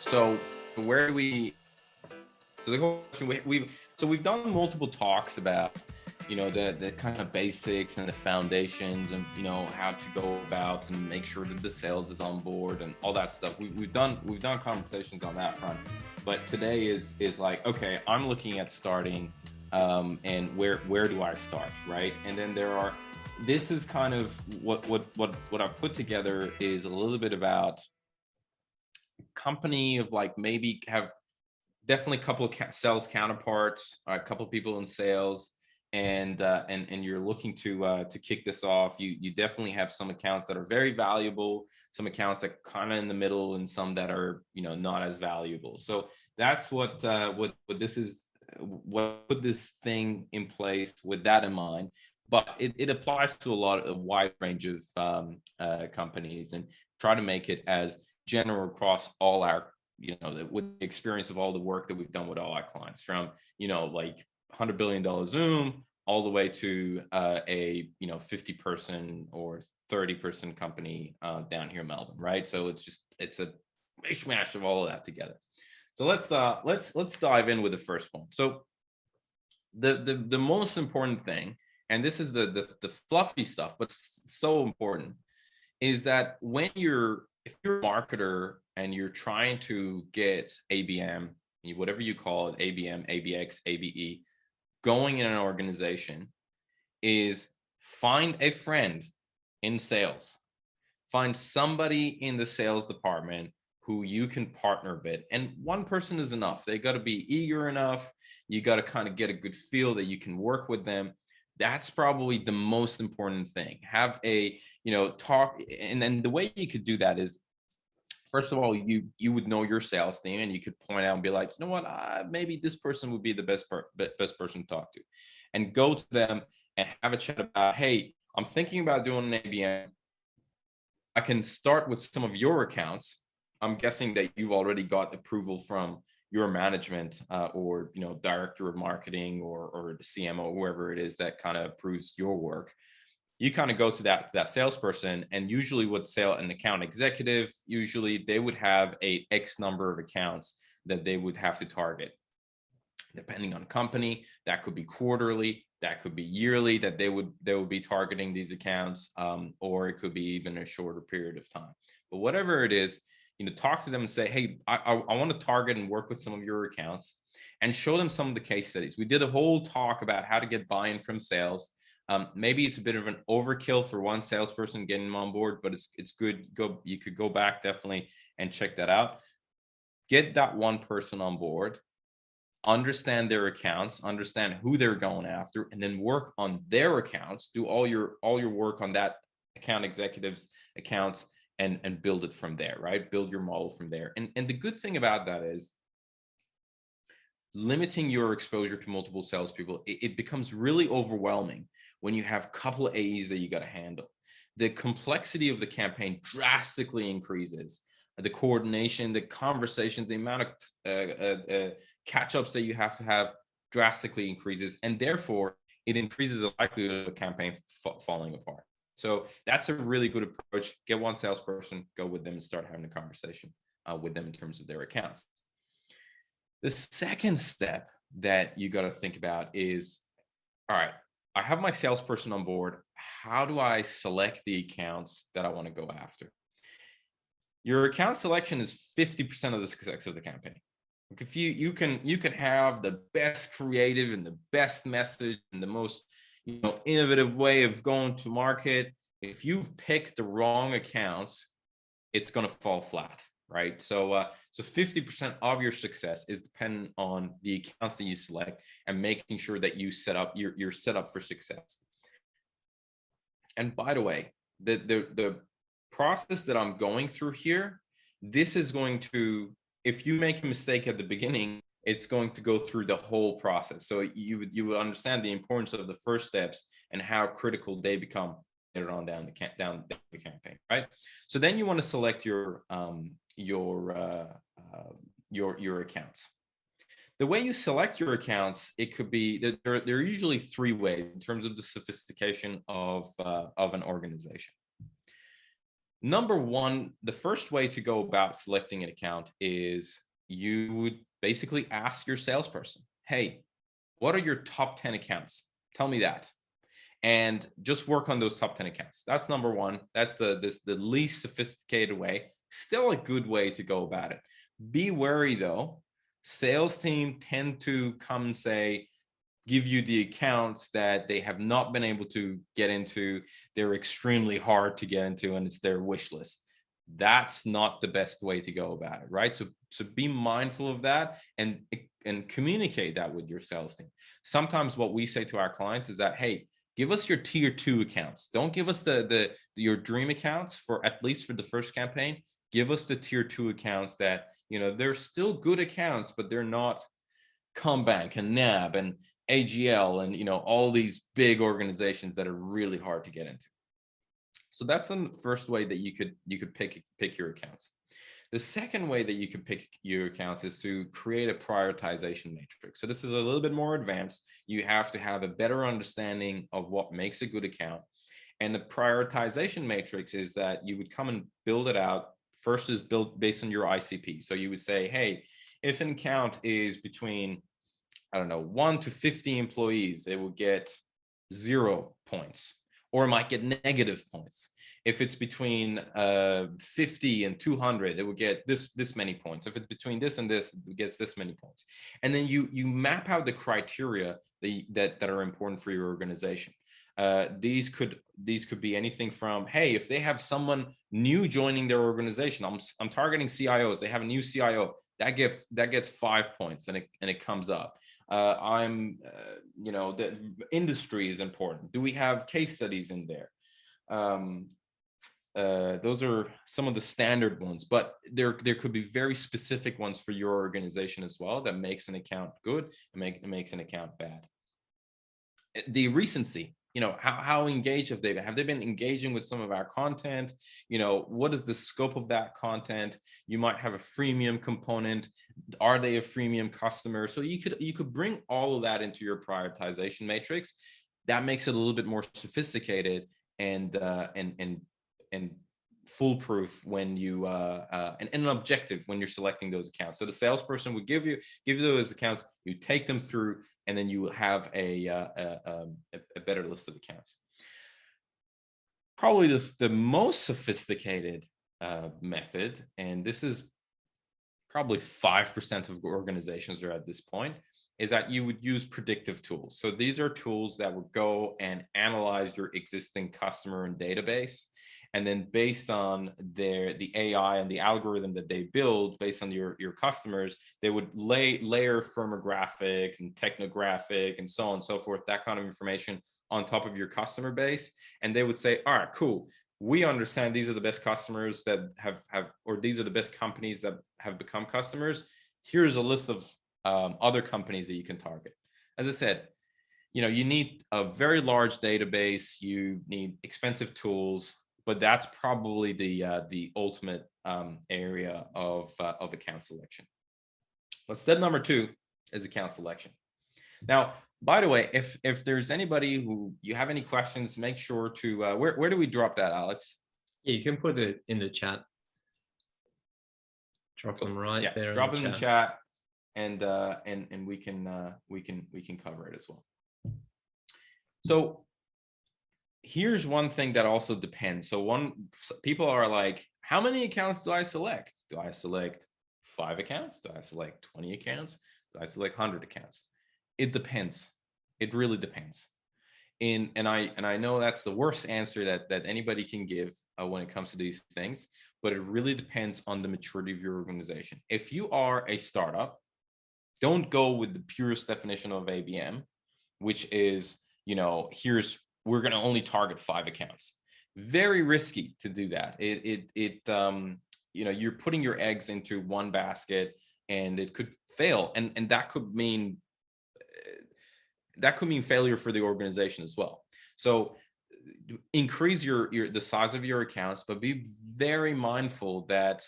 So where do we? So the question we've done multiple talks about, the kind of basics and the foundations, and how to go about and make sure that the sales is on board and all that stuff. We've done conversations on that front, but today is like, okay, I'm looking at starting, and where do I start, right? And then this is kind of what I've put together is a little bit about company of like maybe have definitely a couple of sales counterparts, a couple of people in sales, and you're looking to kick this off. You definitely have some accounts that are very valuable, some accounts that kind of in the middle, and some that are not as valuable. So that's what this is. What put this thing in place with that in mind. But it applies to a wide range of companies, and try to make it as general across all our, with the experience of all the work that we've done with all our clients, from like $100 billion Zoom all the way to a 50-person or 30-person company down here in Melbourne, right? So it's a mishmash of all of that together. So let's dive in with the first one. So the most important thing, and this is the fluffy stuff, but so important, is that if you're a marketer and you're trying to get ABM, whatever you call it, ABM, ABX, ABE, going in an organization, is find a friend in sales. Find somebody in the sales department who you can partner with. And one person is enough. They got to be eager enough. You got to kind of get a good feel that you can work with them. That's probably the most important thing. Have a, talk. And then the way you could do that is, first of all, you would know your sales team, and you could point out and be like, you know what, maybe this person would be the best person to talk to, and go to them and have a chat about, hey, I'm thinking about doing an ABM. I can start with some of your accounts. I'm guessing that you've already got approval from your management, or director of marketing, or the CMO, whoever it is that kind of approves your work. You kind of go to that salesperson, and usually an account executive, usually they would have a X number of accounts that they would have to target. Depending on company, that could be quarterly, that could be yearly, that they would be targeting these accounts, or it could be even a shorter period of time. But whatever it is, talk to them and say, hey, I want to target and work with some of your accounts, and show them some of the case studies. We did a whole talk about how to get buy-in from sales. Maybe it's a bit of an overkill for one salesperson getting them on board, but it's good. You could go back definitely and check that out. Get that one person on board, understand their accounts, understand who they're going after, and then work on their accounts. Do all your work on that account executive's accounts, and build it from there, right? Build your model from there. And the good thing about that is limiting your exposure to multiple salespeople. It becomes really overwhelming when you have a couple of AEs that you got to handle. The complexity of the campaign drastically increases. The coordination, the conversations, the amount of catch-ups that you have to have drastically increases, and therefore it increases the likelihood of a campaign falling apart. So that's a really good approach. Get one salesperson, go with them, and start having a conversation with them in terms of their accounts. The second step that you got to think about is, all right, I have my salesperson on board. How do I select the accounts that I want to go after? Your account selection is 50% of the success of the campaign. If you can have the best creative and the best message and the most innovative way of going to market, if you've picked the wrong accounts, it's going to fall flat, right? So 50% of your success is dependent on the accounts that you select, and making sure that you're set up for success. And by the way, the process that I'm going through here, this is going to, if you make a mistake at the beginning, it's going to go through the whole process. So you would understand the importance of the first steps and how critical they become later on down the campaign, right? So then you want to select your accounts. The way you select your accounts, it could be, there are usually three ways in terms of the sophistication of an organization. Number one, the first way to go about selecting an account is you would basically ask your salesperson, hey, what are your top 10 accounts? Tell me that. And just work on those top 10 accounts. That's number one. That's the least sophisticated way. Still a good way to go about it. Be wary though. Sales team tend to come and say, give you the accounts that they have not been able to get into. They're extremely hard to get into, and it's their wish list. That's not the best way to go about it, right? So be mindful of that and communicate that with your sales team. Sometimes what we say to our clients is that, hey, give us your tier 2 accounts. Don't give us your dream accounts for at least for the first campaign. Give us the tier 2 accounts that, they're still good accounts, but they're not Combank and NAB and AGL and all these big organizations that are really hard to get into. So that's the first way that you could pick your accounts. The second way that you can pick your accounts is to create a prioritization matrix. So this is a little bit more advanced. You have to have a better understanding of what makes a good account. And the prioritization matrix is that you would come and build it out. First is built based on your ICP. So you would say, hey, if an account is between, I don't know, 1 to 50 employees, it will get 0 points, or it might get negative points. If it's between 50 and 200, it will get this many points. If it's between this and this, it gets this many points. And then you map out the criteria that are important for your organization. These could be anything from, hey, if they have someone new joining their organization, I'm targeting CIOs. They have a new CIO, that gets 5 points, and it comes up. The industry is important. Do we have case studies in there? Those are some of the standard ones, but there could be very specific ones for your organization as well that makes an account good and makes an account bad. The recency, how engaged have they been engaging with some of our content? What is the scope of that content? You might have a freemium component. Are they a freemium customer? So you could bring all of that into your prioritization matrix. That makes it a little bit more sophisticated and foolproof when you and objective when you're selecting those accounts. So the salesperson would give you those accounts, you take them through, and then you have a better list of accounts. Probably the most sophisticated method, and this is probably 5% of organizations are at this point, is that you would use predictive tools. So these are tools that would go and analyze your existing customer and database. And then based on the AI and the algorithm that they build based on your customers, they would layer firmographic and technographic and so on and so forth, that kind of information on top of your customer base. And they would say, all right, cool. We understand these are the best customers that have or these are the best companies that have become customers. Here's a list of other companies that you can target. As I said, you need a very large database, you need expensive tools, but that's probably the ultimate area of account selection. But step number 2 is account selection. Now, by the way, if there's anybody who you have any questions, make sure to where do we drop that, Alex? Yeah, you can put it in the chat. Drop them right there. Drop them in the chat, and we can cover it as well. So here's one thing that also depends. So people are like, how many accounts do I select? Do I select 5 accounts? Do I select 20 accounts? Do I select 100 accounts? It depends. It really depends. And I know that's the worst answer that anybody can give when it comes to these things, but it really depends on the maturity of your organization. If you are a startup, don't go with the purest definition of ABM, which is, we're going to only target 5 accounts. Very risky to do that. You're putting your eggs into one basket, and it could fail, and that could mean failure for the organization as well. So increase the size of your accounts, but be very mindful that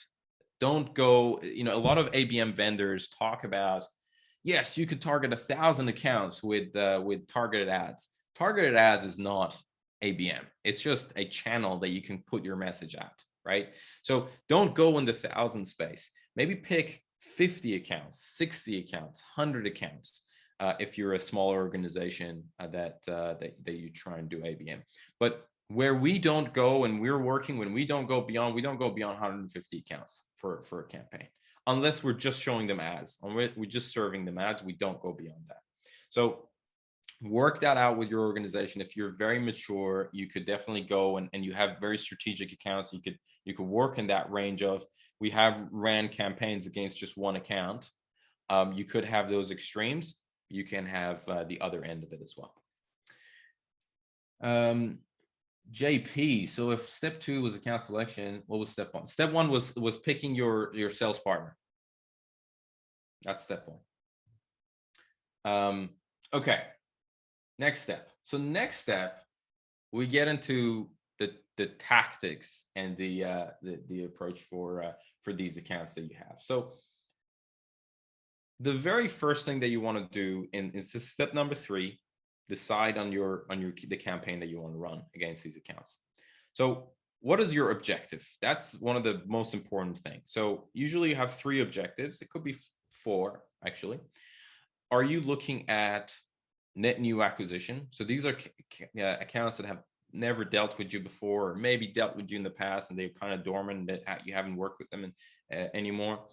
don't go. A lot of ABM vendors talk about, yes, you could target 1,000 accounts with targeted ads. Targeted ads is not ABM. It's just a channel that you can put your message out, right? So don't go in the 1,000 space. Maybe pick 50 accounts, 60 accounts, 100 accounts. If you're a smaller organization that you try and do ABM. But where we don't go and we're working, when we don't go beyond 150 accounts for a campaign, unless we're just showing them ads. We're just serving them ads. We don't go beyond that. So work that out with your organization. If you're very mature, you could definitely go and you have very strategic accounts. You could work in that range of, we have ran campaigns against just one account. You could have those extremes. You can have the other end of it as well. JP, so if step 2 was account selection, what was step 1? Step 1 was picking your sales partner. That's step 1. Okay, next step. So next step, we get into the tactics and the approach for these accounts that you have. So the very first thing that you want to do, and it's step number 3, decide on the campaign that you want to run against these accounts. So what is your objective? That's one of the most important things. So usually you have 3 objectives. It could be 4, actually. Are you looking at net new acquisition? So these are accounts that have never dealt with you before, or maybe dealt with you in the past and they're kind of dormant, that you haven't worked with them anymore.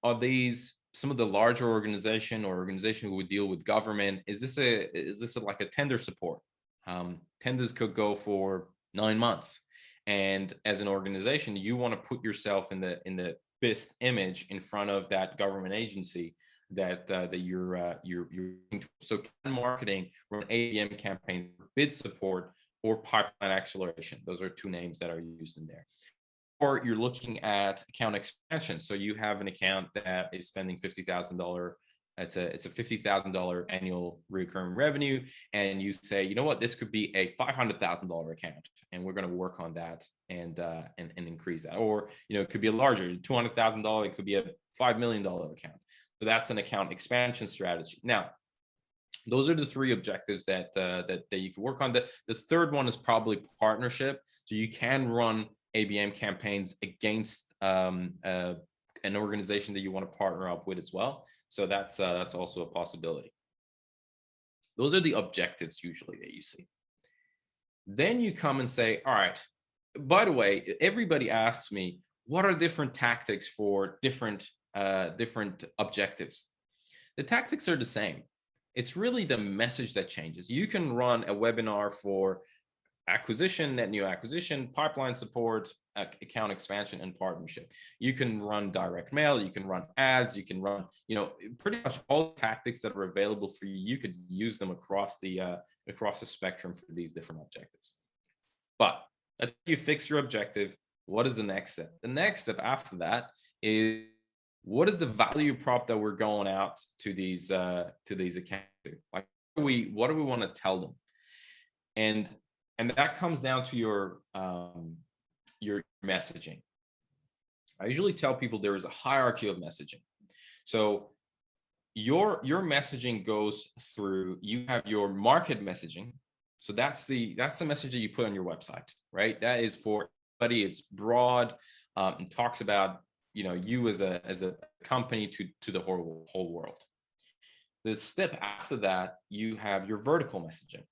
Are these some of the larger organization who would deal with government? Is this like a tender support? Tenders could go for 9 months, and as an organization, you want to put yourself in the best image in front of that government agency that you're so marketing or an ABM campaign, bid support or pipeline acceleration. Those are 2 names that are used in there. Or you're looking at account expansion. So you have an account that is spending $50,000. It's a $50,000 annual recurring revenue, and you say, you know what, this could be a $500,000 account, and we're going to work on that and increase that. Or it could be a larger $200,000. It could be a $5 million account. So that's an account expansion strategy. Now, those are the 3 objectives that you can work on. The third one is probably partnership. So you can run ABM campaigns against an organization that you want to partner up with as well. So that's also a possibility. Those are the objectives usually that you see. Then you come and say, all right, by the way, everybody asks me, what are different tactics for different objectives? The tactics are the same. It's really the message that changes. You can run a webinar for acquisition, net new acquisition, pipeline support, account expansion, and partnership. You can run direct mail, you can run ads, you can run, pretty much all the tactics that are available for you. You could use them across the spectrum for these different objectives. But after you fix your objective, what is the next step? The next step after that is, what is the value prop that we're going out to these accounts? Like, what do we want to tell them? And that comes down to your messaging. I usually tell people there is a hierarchy of messaging. So your messaging goes through, you have your market messaging. So that's the message that you put on your website, right? That is for everybody. It's broad, and talks about you as a company to the whole world. The step after that, you have your vertical messaging.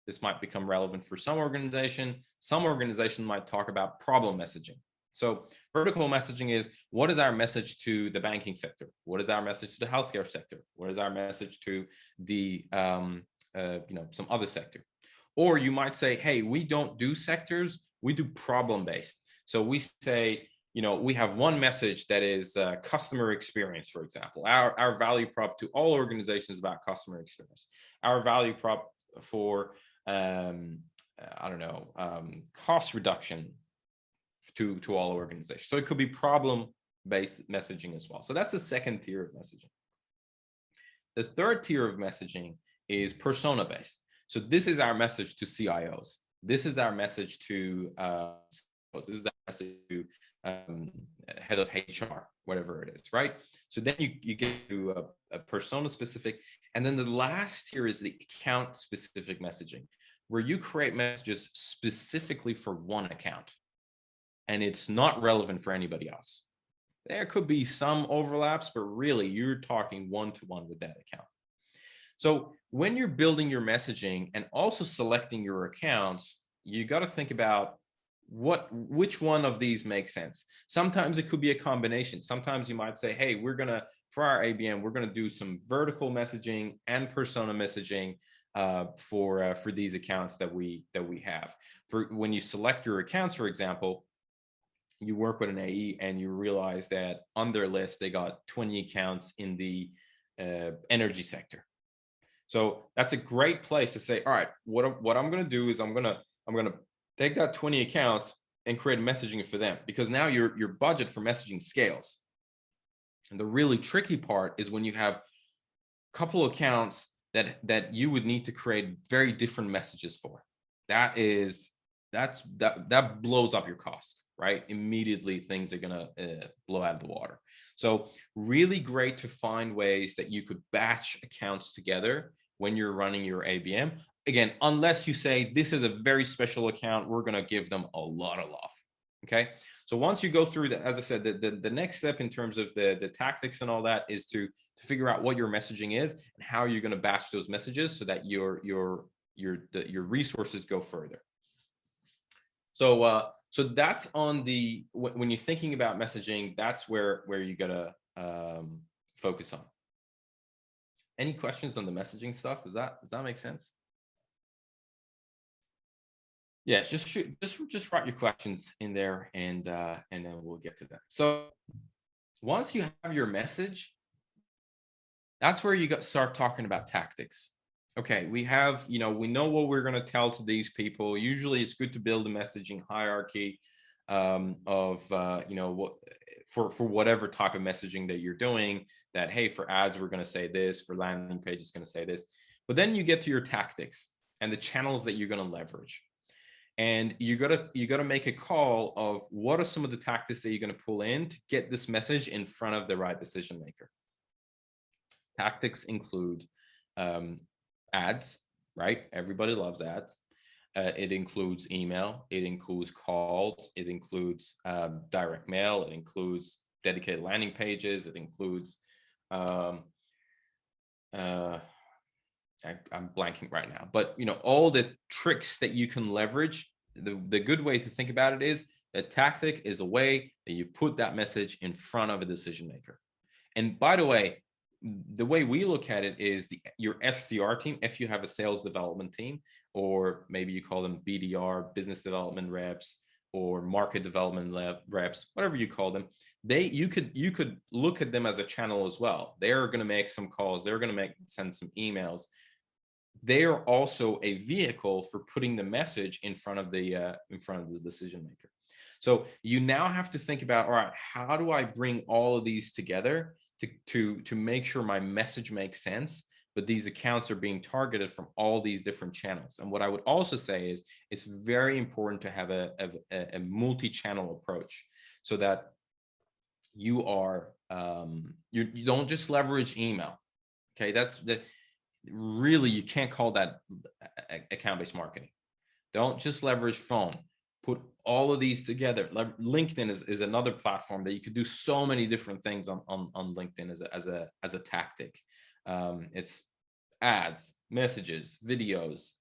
This might become relevant for some organization. Some organization might talk about problem messaging. So vertical messaging is, what is our message to the banking sector? What is our message to the healthcare sector? What is our message to the some other sector? Or you might say, hey, we don't do sectors, we do problem based. So we say, we have one message that is customer experience, for example. Our value prop to all organizations about customer experience. Our value prop for cost reduction to all organizations. So it could be problem-based messaging as well. So that's the second tier of messaging. The third tier of messaging is persona-based. So this is our message to CIOs. This is our message to this is our message to head of HR, whatever it is, right? So then you get to a persona-specific. And then the last tier is the account-specific messaging, where you create messages specifically for one account. and it's not relevant for anybody else. There could be some overlaps, but really you're talking one-to-one with that account. So when you're building your messaging and also selecting your accounts, you got to think about which one of these makes sense. Sometimes it could be a combination. Sometimes you might say, hey, for our ABM, we're going to do some vertical messaging and persona messaging for these accounts that we have. For when you select your accounts, for example, you work with an AE and you realize that on their list they got 20 accounts in the energy sector. So that's a great place to say, all right, what I'm going to do is I'm going to take that 20 accounts and create messaging for them, because now your budget for messaging scales. And the really tricky part is when you have a couple accounts that you would need to create very different messages for. That blows up your cost, right? Immediately things are going to blow out of the water. So really great to find ways that you could batch accounts together when you're running your ABM. Again, unless you say this is a very special account, we're going to give them a lot of love. Okay. So once you go through that, as I said, the next step in terms of the tactics and all that is to figure out what your messaging is and how you're going to batch those messages so that your resources go further. So that's on when you're thinking about messaging, that's where you gotta focus on. Any questions on the messaging stuff? Does that make sense? Yeah, just write your questions in there, and then we'll get to that. So once you have your message, that's where you start talking about tactics. Okay, we know what we're going to tell to these people. Usually it's good to build a messaging hierarchy of what for whatever type of messaging that you're doing, that hey, for ads we're going to say this, for landing page it's going to say this. But then you get to your tactics and the channels that you're going to leverage. And you got to make a call of what are some of the tactics that you're going to pull in to get this message in front of the right decision maker. Tactics include ads, right? Everybody loves ads. It includes email. It includes calls. It includes direct mail. It includes dedicated landing pages. It includes I'm blanking right now, but all the tricks that you can leverage. The good way to think about it is a tactic is a way that you put that message in front of a decision maker. And by the way we look at it is your SDR team, if you have a sales development team, or maybe you call them BDR, business development reps, or market development reps, whatever you call them, you could look at them as a channel as well. They're going to make some calls. They're going to send some emails. They are also a vehicle for putting the message in front of the decision maker. So you now have to think about, all right, how do I bring all of these together to make sure my message makes sense, but these accounts are being targeted from all these different channels. And what I would also say is it's very important to have a multi-channel approach, so that you are you don't just leverage email. Okay, really, you can't call that account-based marketing. Don't just leverage phone. Put all of these together. LinkedIn is another platform that you could do so many different things on LinkedIn as a tactic. It's ads, messages, videos,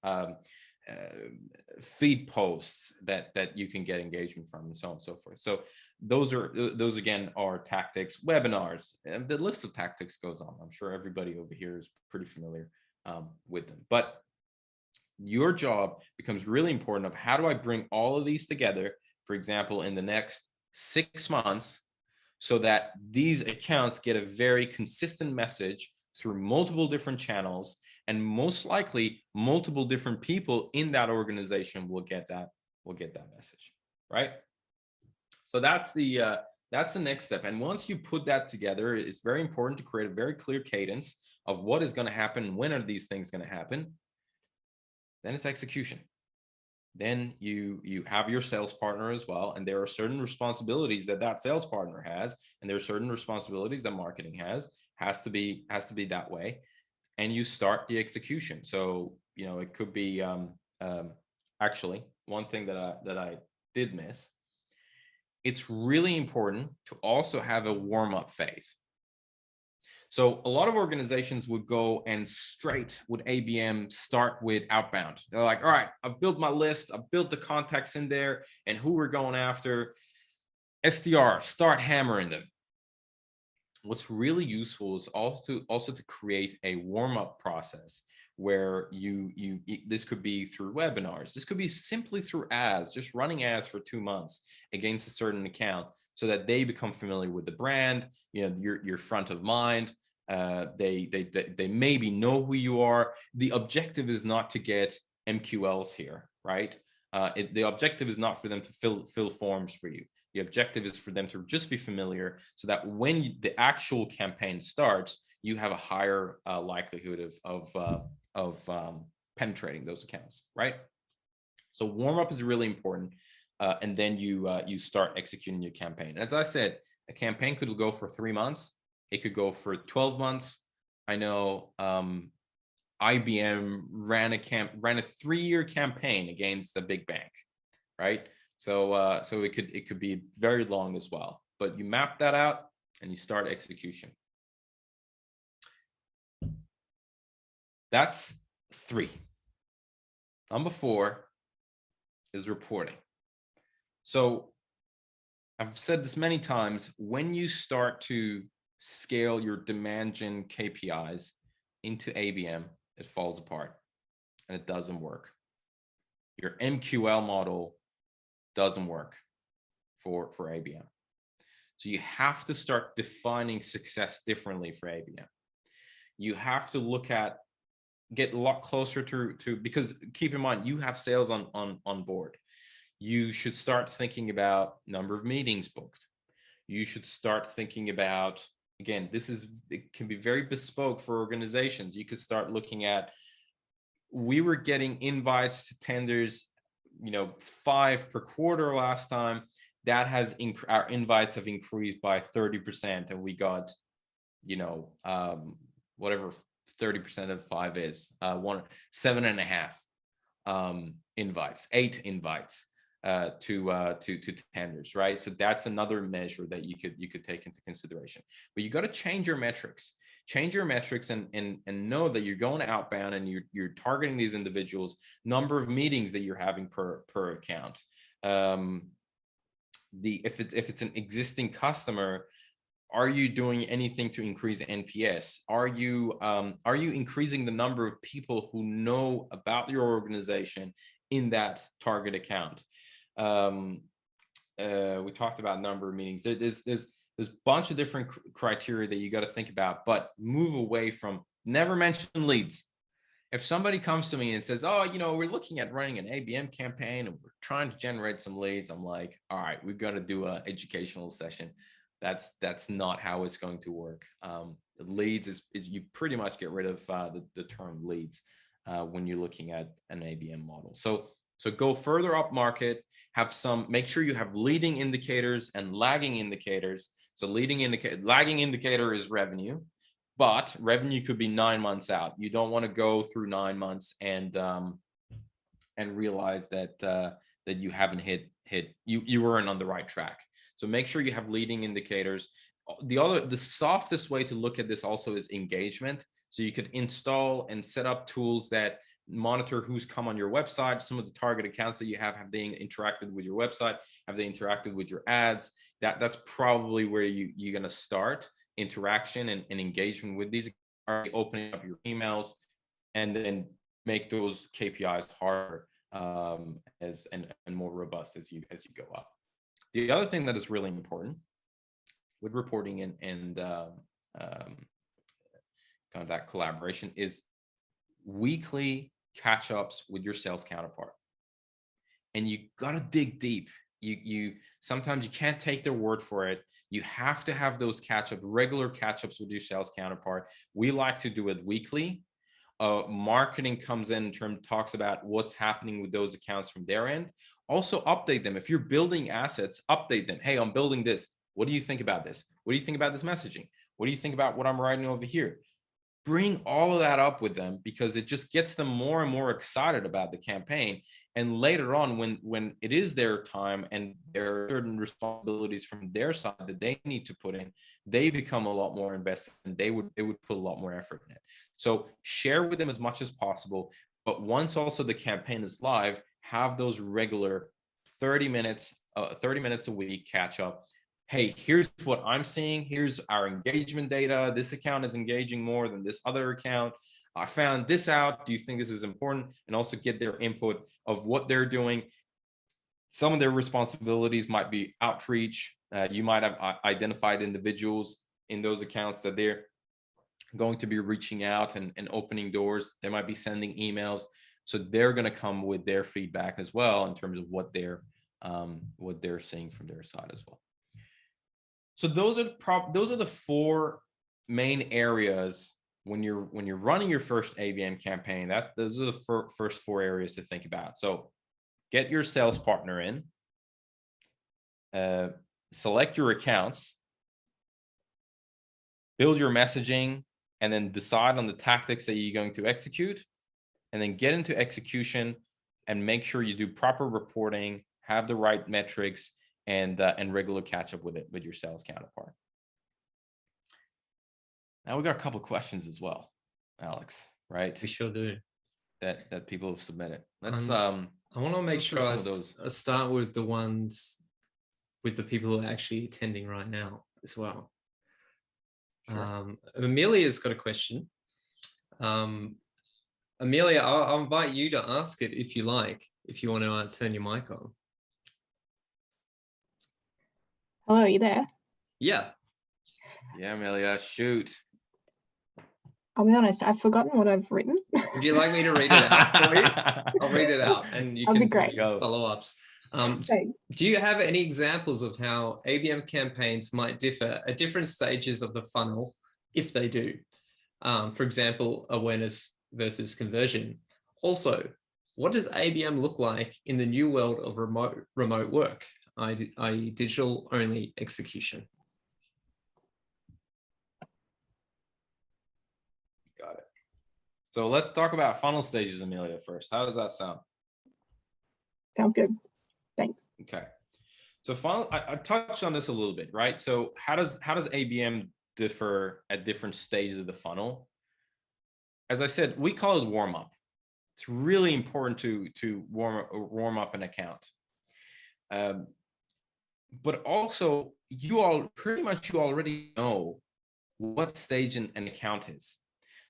feed posts that you can get engagement from, and so on and so forth. So those again are tactics. Webinars, and the list of tactics goes on. I'm sure everybody over here is pretty familiar with them. But your job becomes really important of how do I bring all of these together, for example, in the next 6 months, so that these accounts get a very consistent message through multiple different channels, and most likely multiple different people in that organization will get that message, right? So that's the next step. And once you put that together, it's very important to create a very clear cadence of what is going to happen, when are these things going to happen. Then it's execution. Then you have your sales partner as well, and there are certain responsibilities that sales partner has, and there are certain responsibilities that marketing has to be that way. And you start the execution. So it could be actually one thing that I did miss it's really important to also have a warm-up phase. So a lot of organizations would go and straight with ABM start with outbound. They're like, all right, I've built my list, I've built the contacts in there and who we're going after. SDR, start hammering them. What's really useful is also to create a warm-up process where this could be through webinars, this could be simply through ads, just running ads for 2 months against a certain account so that they become familiar with the brand, you're front of mind. They maybe know who you are. The objective is not to get MQLs here, right? The objective is not for them to fill forms for you. The objective is for them to just be familiar so that when the actual campaign starts, you have a higher likelihood of penetrating those accounts, right? So warm up is really important, and then you start executing your campaign. As I said, a campaign could go for 3 months. It could go for 12 months. I know IBM ran a 3-year campaign against a big bank, right? So it could be very long as well. But you map that out and you start execution. That's 3. Number 4 is reporting. So I've said this many times, when you start to scale your demand gen KPIs into ABM, it falls apart and it doesn't work. Your MQL model doesn't work for ABM. So you have to start defining success differently for ABM. You have to get a lot closer to because keep in mind, you have sales on board. You should start thinking about number of meetings booked. You should start thinking about, again, it can be very bespoke for organizations. You could start looking at, we were getting invites to tenders, 5 per quarter last time. That has our invites have increased by 30%, and we got, whatever 30% of 5 is, 7.5 invites, 8 invites to tenders, right? So that's another measure that you could take into consideration. But you got to change your metrics. Change your metrics and know that you're going outbound and you're targeting these individuals, number of meetings that you're having per account. If it's an existing customer, are you doing anything to increase NPS? Are you increasing the number of people who know about your organization in that target account? We talked about number of meetings. There's a bunch of different criteria that you got to think about, but move away from, never mention leads. If somebody comes to me and says, oh, we're looking at running an ABM campaign and we're trying to generate some leads, I'm like, all right, we've got to do an educational session. That's not how it's going to work. The leads is you pretty much get rid of the term leads when you're looking at an ABM model. So go further up market, make sure you have leading indicators and lagging indicators. So lagging indicator is revenue, but revenue could be 9 months out. You don't want to go through 9 months and realize that you haven't you weren't on the right track. So make sure you have leading indicators. The softest way to look at this also is engagement. So you could install and set up tools that monitor who's come on your website, some of the target accounts that you have they interacted with your website, have they interacted with your ads? That's probably where you're going to start interaction and engagement with these, opening up your emails, and then make those KPIs harder and more robust as you go up. The other thing that is really important with reporting and kind of that collaboration is weekly catch-ups with your sales counterpart. And you got to dig deep. You sometimes you can't take their word for it. You have to have those regular catch-ups with your sales counterpart. We like to do it weekly. Marketing comes in talks about what's happening with those accounts from their end. Also update them. If you're building assets, update them. Hey, I'm building this. What do you think about this? What do you think about this messaging? What do you think about what I'm writing over here? Bring all of that up with them, because it just gets them more and more excited about the campaign. And later on, when it is their time and there are certain responsibilities from their side that they need to put in, they become a lot more invested, and they would put a lot more effort in it. So share with them as much as possible. But once also the campaign is live, have those regular 30 minutes a week catch up. Hey, here's what I'm seeing. Here's our engagement data. This account is engaging more than this other account. I found this out. Do you think this is important? And also get their input of what they're doing. Some of their responsibilities might be outreach. You might have identified individuals in those accounts that they're going to be reaching out and opening doors. They might be sending emails. So they're going to come with their feedback as well in terms of what they're seeing from their side as well. So those are the four main areas when you're running your first ABM campaign. Those are the first four areas to think about. So get your sales partner in, select your accounts, build your messaging, and then decide on the tactics that you're going to execute, and then get into execution and make sure you do proper reporting, have the right metrics, and regular catch up with your sales counterpart. Now we got a couple of questions as well, Alex, right? We sure do. That people have submitted. Let's I want to make sure I start with the ones with the people who are actually attending right now as well. Sure. Amelia's got a question. Amelia, I'll invite you to ask it if you like, if you want to turn your mic on. Hello, are you there? Yeah. Yeah, Amelia, shoot. I'll be honest, I've forgotten what I've written. Would you like me to read it out for you? I'll read it out and you can follow-ups. Do you have any examples of how ABM campaigns might differ at different stages of the funnel, if they do? For example, awareness versus conversion. Also, what does ABM look like in the new world of remote work, i.e. digital-only execution? Got it. So let's talk about funnel stages, Amelia, first. How does that sound? Sounds good. Thanks. Okay. So funnel, I touched on this a little bit, right? So how does ABM differ at different stages of the funnel? As I said, we call it warm up. It's really important to warm up an account. But also, you already know what stage an account is.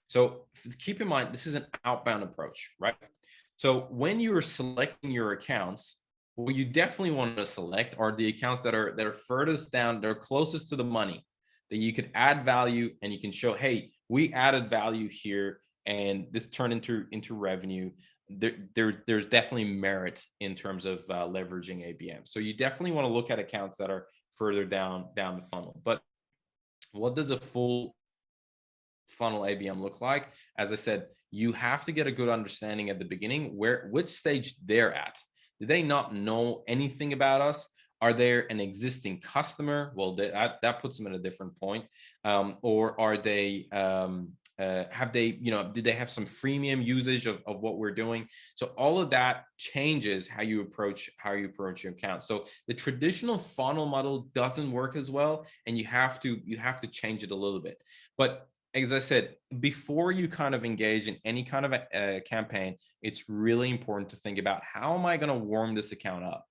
So keep in mind, this is an outbound approach, right? So when you're selecting your accounts, what you definitely want to select are the accounts that are furthest down, they're closest to the money, that you could add value and you can show, hey, we added value here and this turned into revenue. There's definitely merit in terms of leveraging ABM. So you definitely want to look at accounts that are further down the funnel. But what does a full funnel ABM look like? As I said, you have to get a good understanding at the beginning which stage they're at. Do they not know anything about us? Are they an existing customer? Well, that puts them at a different point. Or are they have they, did they have some freemium usage of what we're doing? So all of that changes how you approach your account. So the traditional funnel model doesn't work as well, and you have to change it a little bit. But as I said, before you kind of engage in any kind of a campaign, it's really important to think about, how am I going to warm this account up?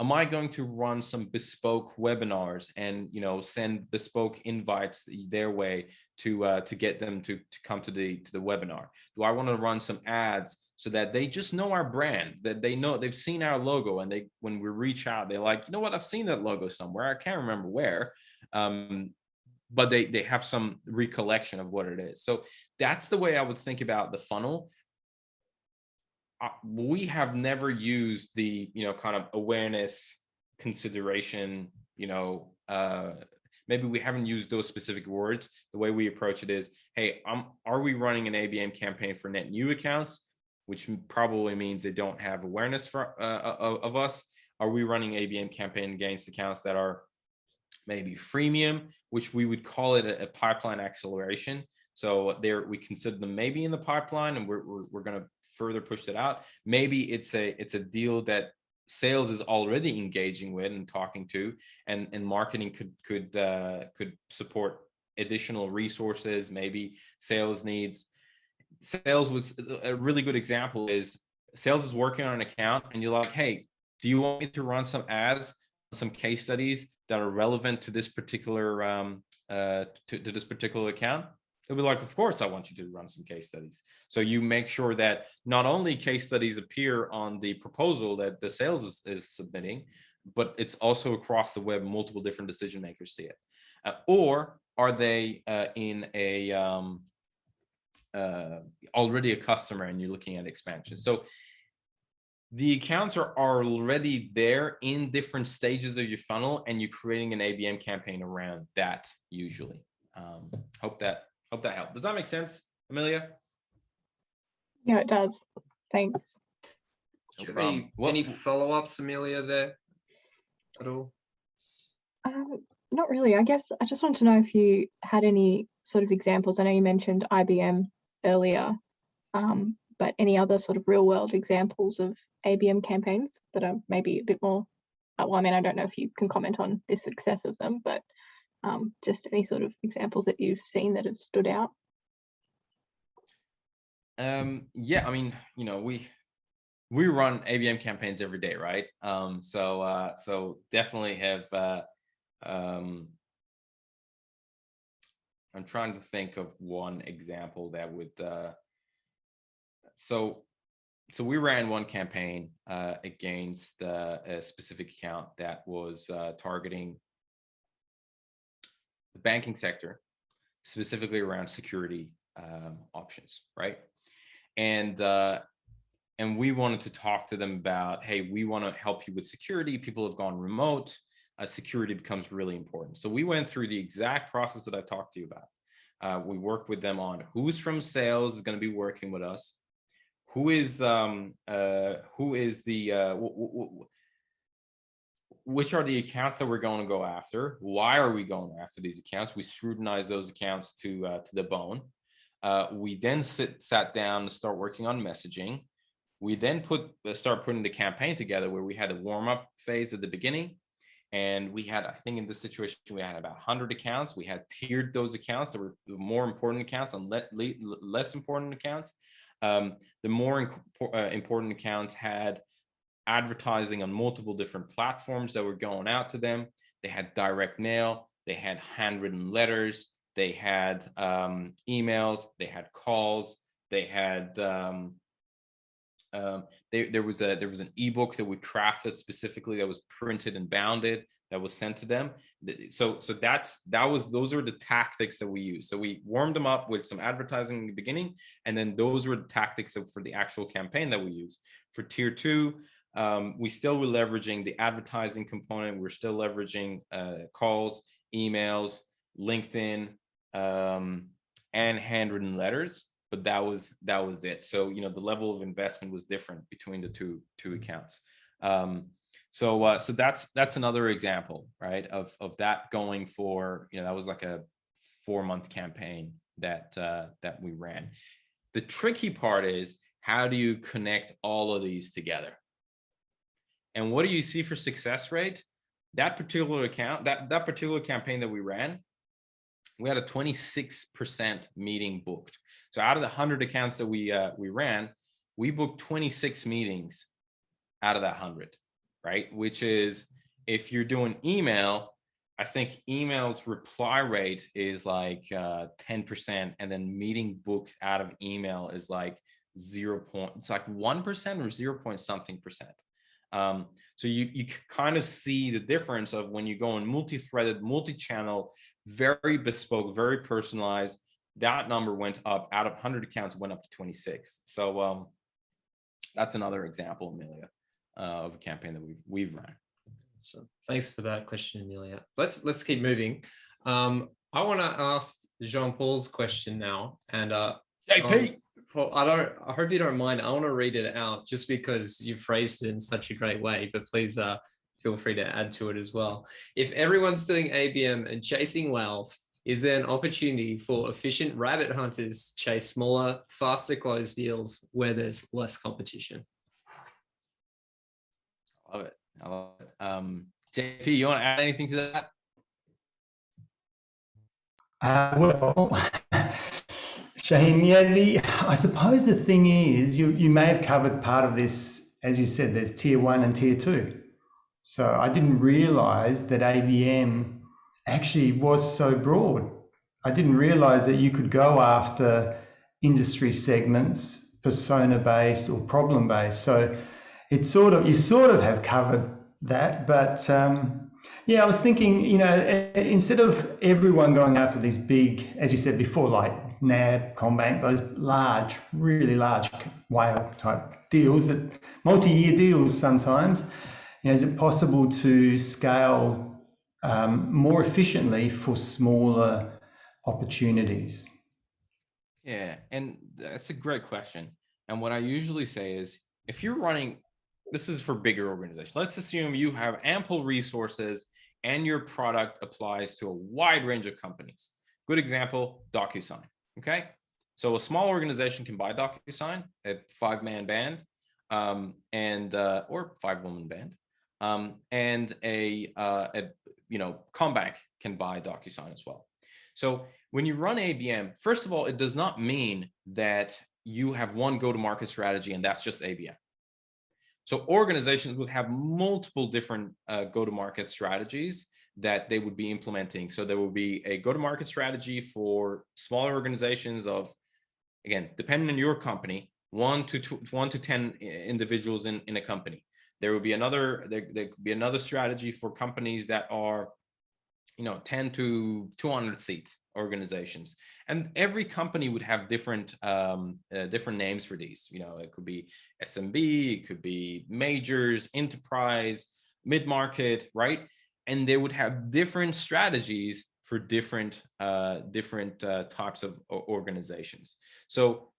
Am I going to run some bespoke webinars and send bespoke invites their way to get them to come to the webinar? Do I want to run some ads so that they just know our brand, that they know they've seen our logo, and when we reach out, they're like, you know what, I've seen that logo somewhere. I can't remember where. But they have some recollection of what it is. So that's the way I would think about the funnel. We have never used the kind of awareness consideration. Maybe we haven't used those specific words. The way we approach it is, hey, are we running an ABM campaign for net new accounts, which probably means they don't have awareness of us? Are we running ABM campaign against accounts that are maybe freemium, which we would call it a pipeline acceleration? So there, we consider them maybe in the pipeline, and we're going to further pushed it out. Maybe it's a deal that sales is already engaging with and talking to, and marketing could support additional resources. Maybe sales needs. Sales was a really good example. Is sales is working on an account, and you're like, hey, do you want me to run some ads, some case studies that are relevant to this particular to this particular account? They'll be like, of course, I want you to run some case studies. So you make sure that not only case studies appear on the proposal that the sales is submitting, but it's also across the web, multiple different decision makers see it. Or are they in a already a customer and you're looking at expansion? So the accounts are already there in different stages of your funnel, and you're creating an ABM campaign around that usually. Hope that helped. Does that make sense, Amelia? Yeah, it does. Thanks. Any follow-ups, Amelia, there at all? Not really. I guess I just wanted to know if you had any sort of examples. I know you mentioned IBM earlier, but any other sort of real-world examples of ABM campaigns that are maybe a bit more, well, I mean, I don't know if you can comment on the success of them, but just any sort of examples that you've seen that have stood out. Yeah, I mean, we run ABM campaigns every day, right? So definitely have. I'm trying to think of one example that would. So we ran one campaign against a specific account that was targeting the banking sector, specifically around security options, right? And we wanted to talk to them about, hey, we want to help you with security. People have gone remote. Security becomes really important. So we went through the exact process that I talked to you about. We worked with them on who's from sales is going to be working with us, which are the accounts that we're going to go after? Why are we going after these accounts? We scrutinize those accounts to the bone. We then sat down and start working on messaging. We then start putting the campaign together, where we had a warm-up phase at the beginning. And we had, I think in this situation, we had about 100 accounts. We had tiered those accounts. There were more important accounts and less important accounts. The more important accounts had advertising on multiple different platforms that were going out to them. They had direct mail. They had handwritten letters. They had emails. They had calls. They had there was an ebook that we crafted specifically that was printed and bounded that was sent to them. So those are the tactics that we used. So we warmed them up with some advertising in the beginning, and then those were the tactics for the actual campaign that we used. For tier 2, we still were leveraging the advertising component. We're still leveraging calls, emails, LinkedIn, and handwritten letters. But that was it. So the level of investment was different between the two accounts. So that's another example, right, of that going for that was like a 4-month campaign that we ran. The tricky part is, how do you connect all of these together? And what do you see for success rate? That particular account, that particular campaign that we ran, we had a 26% meeting booked. So out of the 100 accounts that we ran, we booked 26 meetings out of that 100, right? Which is, if you're doing email, I think email's reply rate is like 10%, and then meeting booked out of email is like it's like 1% or 0 point something percent. So you kind of see the difference of when you go in multi-threaded, multi-channel, very bespoke, very personalized. That number went up. Out of 100 accounts, went up to 26. So that's another example, Amelia, of a campaign that we've run. So thanks for that question, Amelia. Let's keep moving. I want to ask Jean-Paul's question now, and JP. I hope you don't mind. I want to read it out just because you phrased it in such a great way, but please feel free to add to it as well. If everyone's doing ABM and chasing whales, is there an opportunity for efficient rabbit hunters chase smaller, faster close deals where there's less competition? I love it. I love it. JP, you want to add anything to that? Well, Shaheen, yeah, I suppose the thing is, you may have covered part of this, as you said, there's tier 1 and tier 2. So I didn't realize that ABM actually was so broad. I didn't realize that you could go after industry segments, persona-based or problem-based. So it's you sort of have covered that, but yeah, I was thinking, instead of everyone going after these big, as you said before, like NAB, Combank, those large, really large whale type deals, that multi-year deals sometimes, is it possible to scale more efficiently for smaller opportunities? Yeah, and that's a great question. And what I usually say is, if you're running, this is for bigger organizations. Let's assume you have ample resources and your product applies to a wide range of companies. Good example, DocuSign. Okay, so a small organization can buy DocuSign, a 5-man band, or 5-woman band, and a Combank can buy DocuSign as well. So when you run ABM, first of all, it does not mean that you have one go-to-market strategy and that's just ABM. So organizations would have multiple different go-to-market strategies that they would be implementing. So there will be a go-to-market strategy for smaller organizations of, again, depending on your company, 1 to 10 individuals in a company. There will be there could be another strategy for companies that are 10 to 200 seat organizations, and every company would have different names for these. It could be SMB, it could be majors, enterprise, mid-market, right? And they would have different strategies for different types of organizations. So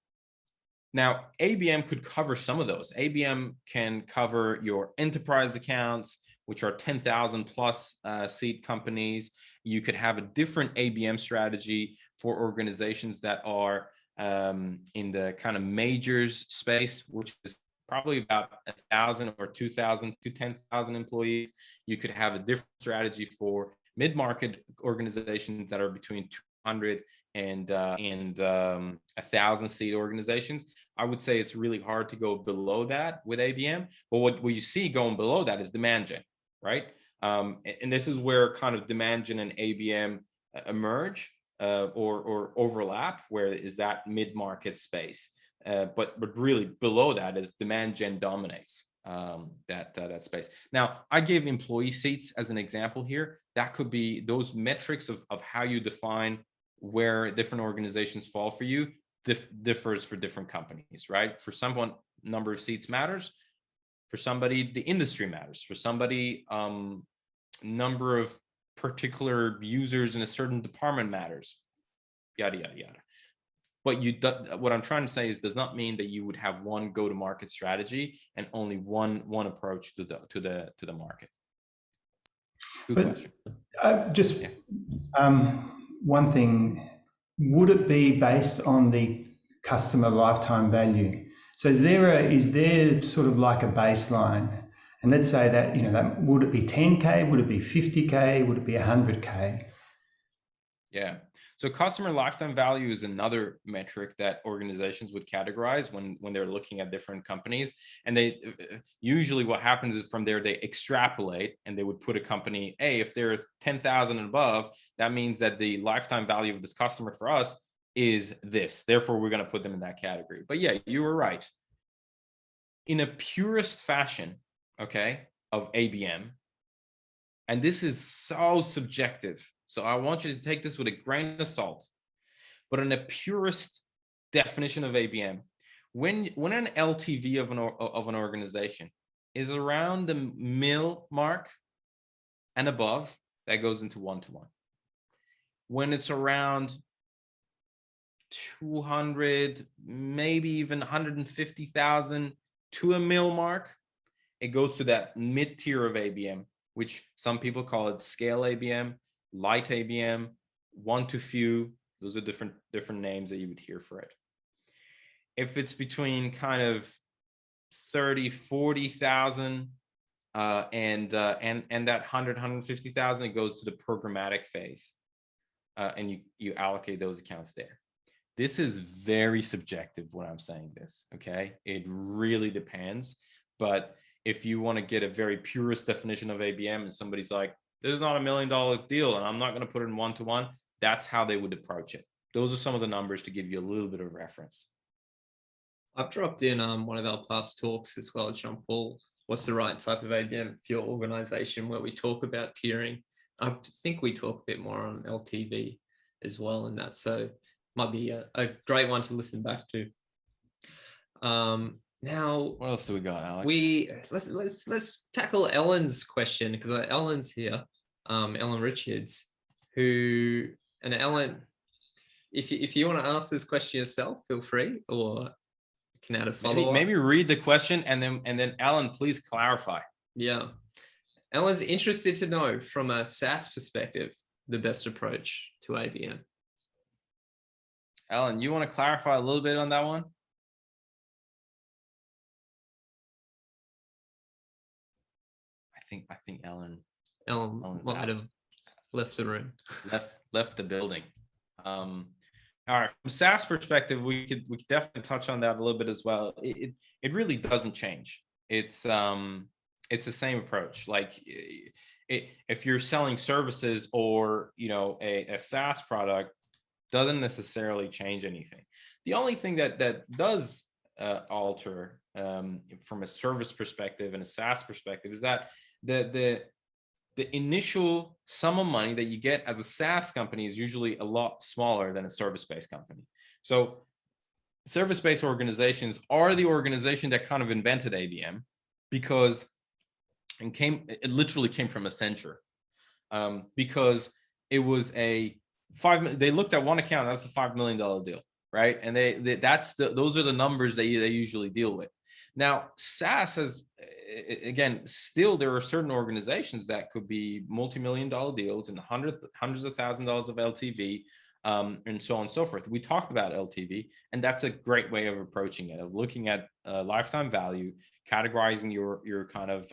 now ABM could cover some of those. ABM can cover your enterprise accounts, which are 10,000 plus seat companies. You could have a different ABM strategy for organizations that are in the kind of majors space, which is probably about 1,000 or 2,000 to 10,000 employees. You could have a different strategy for mid-market organizations that are between 200 and 1,000 seat organizations. I would say it's really hard to go below that with ABM, but what you see going below that is demand gen, right? And this is where kind of demand gen and ABM emerge or overlap, where is that mid-market space. But really below that is demand gen dominates that space. Now, I gave employee seats as an example here. That could be those metrics of how you define where different organizations fall for you differs for different companies, right? For someone, number of seats matters. For somebody, the industry matters. For somebody, number of particular users in a certain department matters. Yada yada yada. But what I'm trying to say is, does not mean that you would have one go-to-market strategy and only one approach to the market. Good question. One thing, would it be based on the customer lifetime value? So is there sort of like a baseline? And let's say that, that would it be 10K? Would it be 50K? Would it be 100K? Yeah. So customer lifetime value is another metric that organizations would categorize when they're looking at different companies. And they usually, what happens is from there, they extrapolate and they would put a company, hey, if they're 10,000 and above, that means that the lifetime value of this customer for us is this. Therefore, we're going to put them in that category. But yeah, you were right. In a purest fashion, okay, of ABM, and this is so subjective, so I want you to take this with a grain of salt, but in a purest definition of ABM, when an LTV of an organization is around the mil mark and above, that goes into one-to-one. When it's around 200, maybe even 150,000 to a mil mark, it goes to that mid-tier of ABM, which some people call it scale ABM, light ABM, one to few, those are different names that you would hear for it. If it's between kind of 30, 40,000 and that 100, 150,000, it goes to the programmatic phase, and you allocate those accounts there. This is very subjective when I'm saying this, okay? It really depends. But if you want to get a very purest definition of ABM and somebody's like, this is not $1 million deal and I'm not going to put it in one-to-one, that's how they would approach it. Those are some of the numbers to give you a little bit of reference. I've dropped in one of our past talks as well, Jean-Paul. What's the right type of ABM for your organization, where we talk about tiering. I think we talk a bit more on LTV as well in that. So might be a great one to listen back to. Now, what else do we got, Alex? Let's tackle Ellen's question, because Ellen's here, Ellen Richards, and Ellen, if you want to ask this question yourself, feel free, or can add a follow-up. Maybe read the question and then Ellen, please clarify. Yeah. Ellen's interested to know, from a SaaS perspective, the best approach to ABM. Ellen, you want to clarify a little bit on that one? I think Ellen might have left the room. Left the building. All right, from SaaS perspective, we could definitely touch on that a little bit as well. It really doesn't change. It's the same approach. Like if you're selling services or a SaaS product, doesn't necessarily change anything. The only thing that does alter from a service perspective and a SaaS perspective is that the initial sum of money that you get as a SaaS company is usually a lot smaller than a service-based company. So service-based organizations are the organization that kind of invented ABM, because it literally came from Accenture, because it was they looked at one account, that's a $5 million deal, right? And those are the numbers that they usually deal with. Now, SaaS has, again, still there are certain organizations that could be multi-million dollar deals and hundreds of thousands of dollars of LTV, and so on and so forth. We talked about LTV, and that's a great way of approaching it, of looking at lifetime value, categorizing your kind of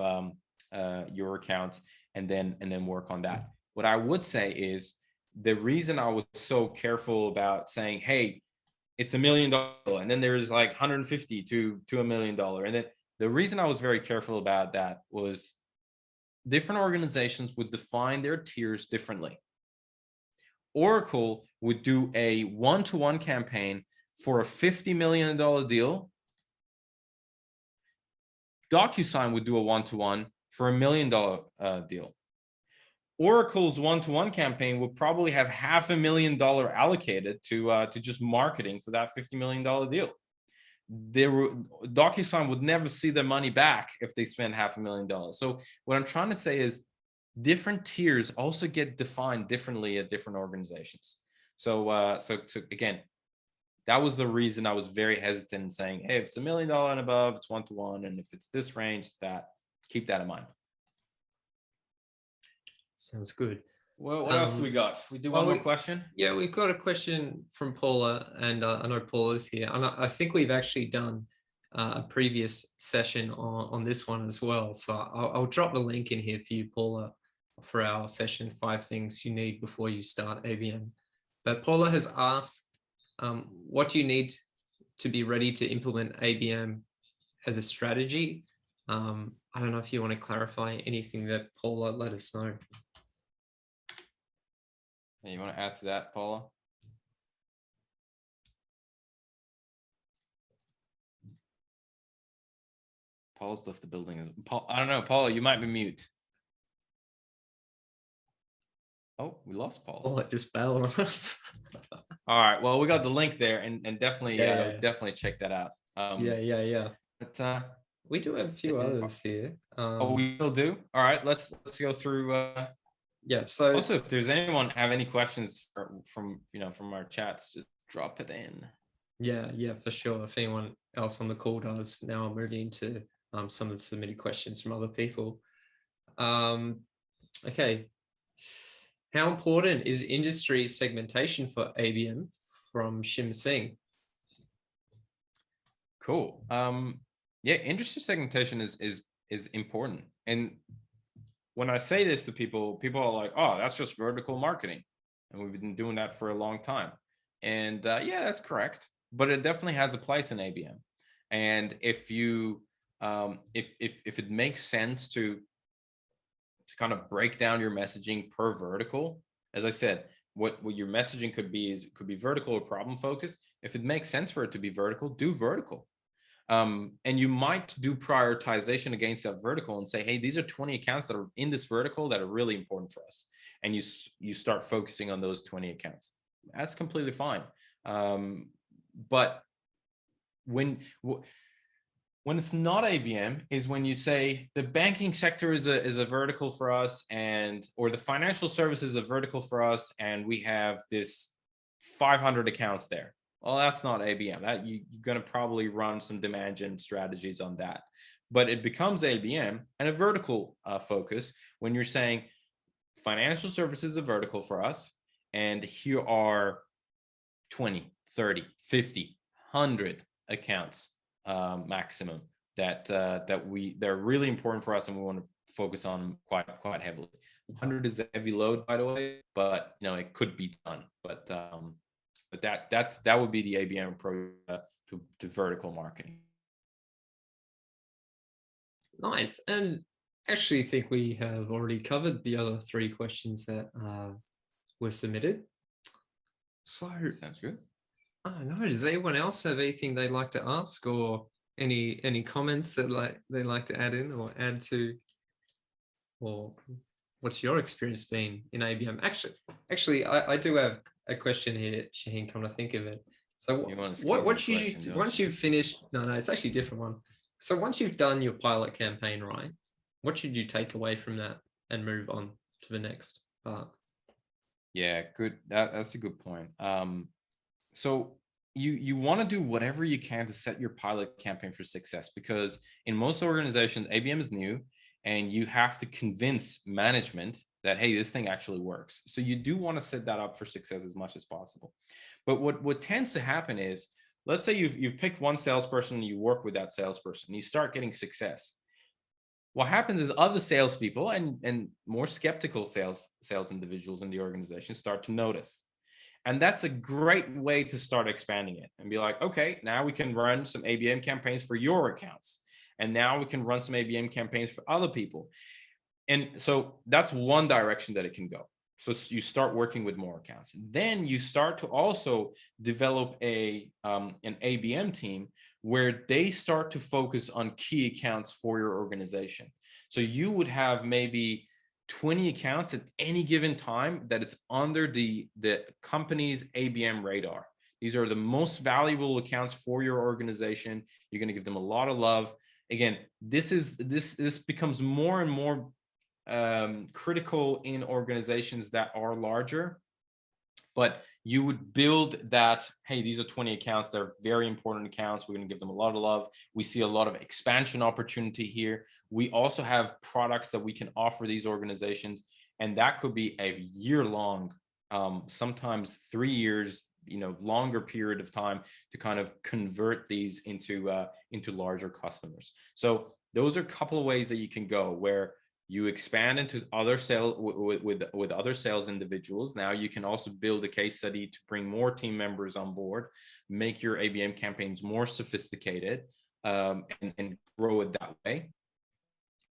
your accounts, and then work on that. What I would say is, the reason I was so careful about saying, hey, it's $1 million, and then there's like 150 to $1 million. And then the reason I was very careful about that was different organizations would define their tiers differently. Oracle would do a one-to-one campaign for a $50 million deal. DocuSign would do a one-to-one for $1 million deal. Oracle's one-to-one campaign would probably have $500,000 allocated to just marketing for that $50 million deal. DocuSign would never see their money back if they spend $500,000. So what I'm trying to say is, different tiers also get defined differently at different organizations. So again, that was the reason I was very hesitant in saying, hey, if it's $1 million and above, it's one-to-one, and if it's this range, it's that. Keep that in mind. Sounds good. Well, what else do we got? We do one more question? Yeah, we've got a question from Paula, and I know Paula's here. And I think we've actually done a previous session on this one as well. So I'll drop the link in here for you, Paula, for our session, 5 things you need before you start ABM. But Paula has asked, what do you need to be ready to implement ABM as a strategy? I don't know if you want to clarify anything that Paula let us know. Hey, you want to add to that, Paula? Paula's left the building. I don't know, Paula, you might be mute. Oh, we lost Paula. Paula just bailed on us. All right, well, we got the link there, and definitely, definitely check that out. Yeah. But we do have a few others here. Oh, we still do. All right, let's go through. Yeah. So also, if there's anyone have any questions from our chats, just drop it in. Yeah, for sure. If anyone else on the call does, now I'm moving into some of the submitted questions from other people. Okay. How important is industry segmentation for ABM, from Shim Singh? Cool. Yeah, industry segmentation is important. And when I say this to people, people are like, "Oh, that's just vertical marketing," and we've been doing that for a long time. And yeah, that's correct. But it definitely has a place in ABM. And if you if it makes sense to kind of break down your messaging per vertical, as I said, what your messaging could be is could be vertical or problem focused. If it makes sense for it to be vertical, do vertical. And you might do prioritization against that vertical and say, hey, these are 20 accounts that are in this vertical that are really important for us. And you start focusing on those 20 accounts. That's completely fine. But when it's not ABM is when you say the banking sector is a vertical for us, or the financial services is a vertical for us, and we have this 500 accounts there. Well, that's not ABM. That you're going to probably run some demand gen strategies on that. But it becomes ABM and a vertical focus when you're saying financial services is a vertical for us, and here are 20, 30, 50, 100 accounts maximum they're really important for us, and we want to focus on quite heavily. 100 is a heavy load, by the way, but it could be done. But that would be the ABM approach to vertical marketing. Nice. And actually, I think we have already covered the other 3 questions that were submitted. So sounds good. I don't know. Does anyone else have anything they'd like to ask, or any comments that they'd like to add in or add to, or what's your experience been in ABM? Actually, I do have a question here, Shaheen, come to think of it. So once you've finished, no, it's actually a different one. So once you've done your pilot campaign, right, what should you take away from that and move on to the next part? Yeah, good. That's a good point. So you want to do whatever you can to set your pilot campaign for success, because in most organizations, ABM is new, and you have to convince management that, hey, this thing actually works. So you do want to set that up for success as much as possible. But what tends to happen is, let's say you've picked one salesperson and you work with that salesperson, you start getting success. What happens is other salespeople and more skeptical sales individuals in the organization start to notice. And that's a great way to start expanding it and be like, okay, now we can run some ABM campaigns for your accounts. And now we can run some ABM campaigns for other people. And so that's one direction that it can go. So you start working with more accounts. Then you start to also develop an ABM team where they start to focus on key accounts for your organization. So you would have maybe 20 accounts at any given time that it's under the company's ABM radar. These are the most valuable accounts for your organization. You're going to give them a lot of love. Again, this becomes more and more critical in organizations that are larger, but you would build that, hey, these are 20 accounts. They're very important accounts. We're going to give them a lot of love. We see a lot of expansion opportunity here. We also have products that we can offer these organizations, and that could be a year-long, sometimes 3 years, longer period of time to kind of convert these into larger customers. So those are a couple of ways that you can go, where you expand into other sales with other sales individuals. Now you can also build a case study to bring more team members on board, make your ABM campaigns more sophisticated, and grow it that way.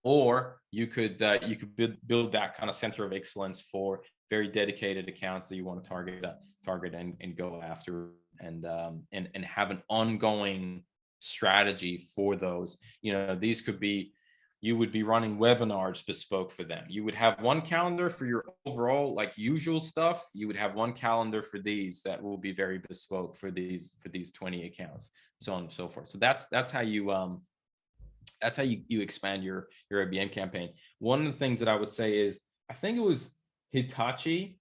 Or you could build that kind of center of excellence for very dedicated accounts that you want to target and go after, and have an ongoing strategy for those. These could be, you would be running webinars bespoke for them. You would have one calendar for your overall usual stuff. You would have one calendar for these that will be very bespoke for these 20 accounts, so on and so forth. So that's how you expand your ABM campaign. One of the things that I would say is, I think it was Hitachi,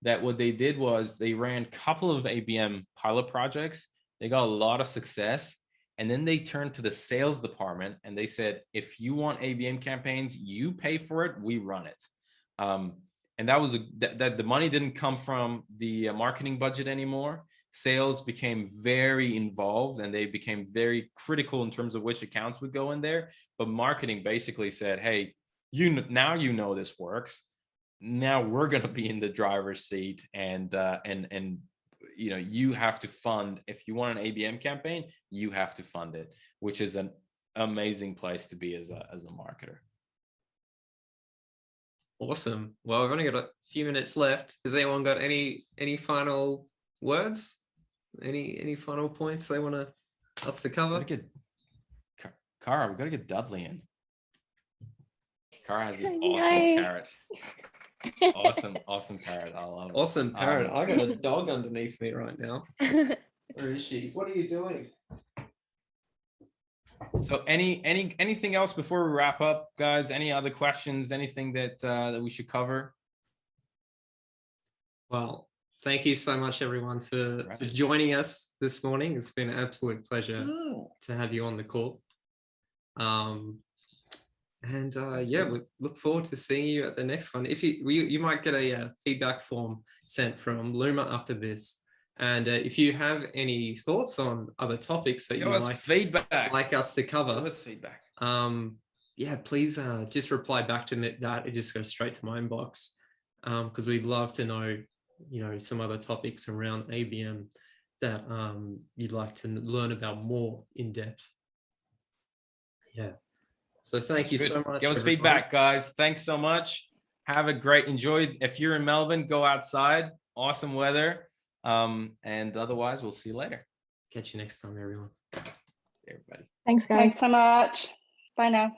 that what they did was they ran a couple of ABM pilot projects. They got a lot of success. And then they turned to the sales department and they said, if you want ABM campaigns, you pay for it, we run it. And that was that the money didn't come from the marketing budget anymore. Sales became very involved and they became very critical in terms of which accounts would go in there. But marketing basically said, hey, now you know this works. Now we're going to be in the driver's seat, and you know, you have to fund. If you want an ABM campaign, you have to fund it, which is an amazing place to be as a marketer. Awesome. Well, we've only got a few minutes left. Has anyone got any final words? Any final points they want us to cover? Cara, we gotta get Dudley in. Cara has this awesome parrot. Awesome parrot. I love it. Awesome parrot. I got a dog underneath me right now. Where is she? What are you doing? So anything else before we wrap up, guys? Any other questions? Anything that that we should cover? Well, thank you so much, everyone, for joining us this morning. It's been an absolute pleasure to have you on the call. Yeah, we look forward to seeing you at the next one. If you might get a feedback form sent from Luma after this. And if you have any thoughts on other topics that you like us to cover, give us feedback. Yeah, please just reply back to that. It just goes straight to my inbox, because we'd love to know, you know, some other topics around ABM that you'd like to learn about more in depth. Yeah. So thank you so much. Give us feedback, guys. Thanks so much. Have a great enjoy. If you're in Melbourne, go outside. Awesome weather. And otherwise, we'll see you later. Catch you next time, everyone. See everybody. Thanks, guys. Thanks so much. Bye now.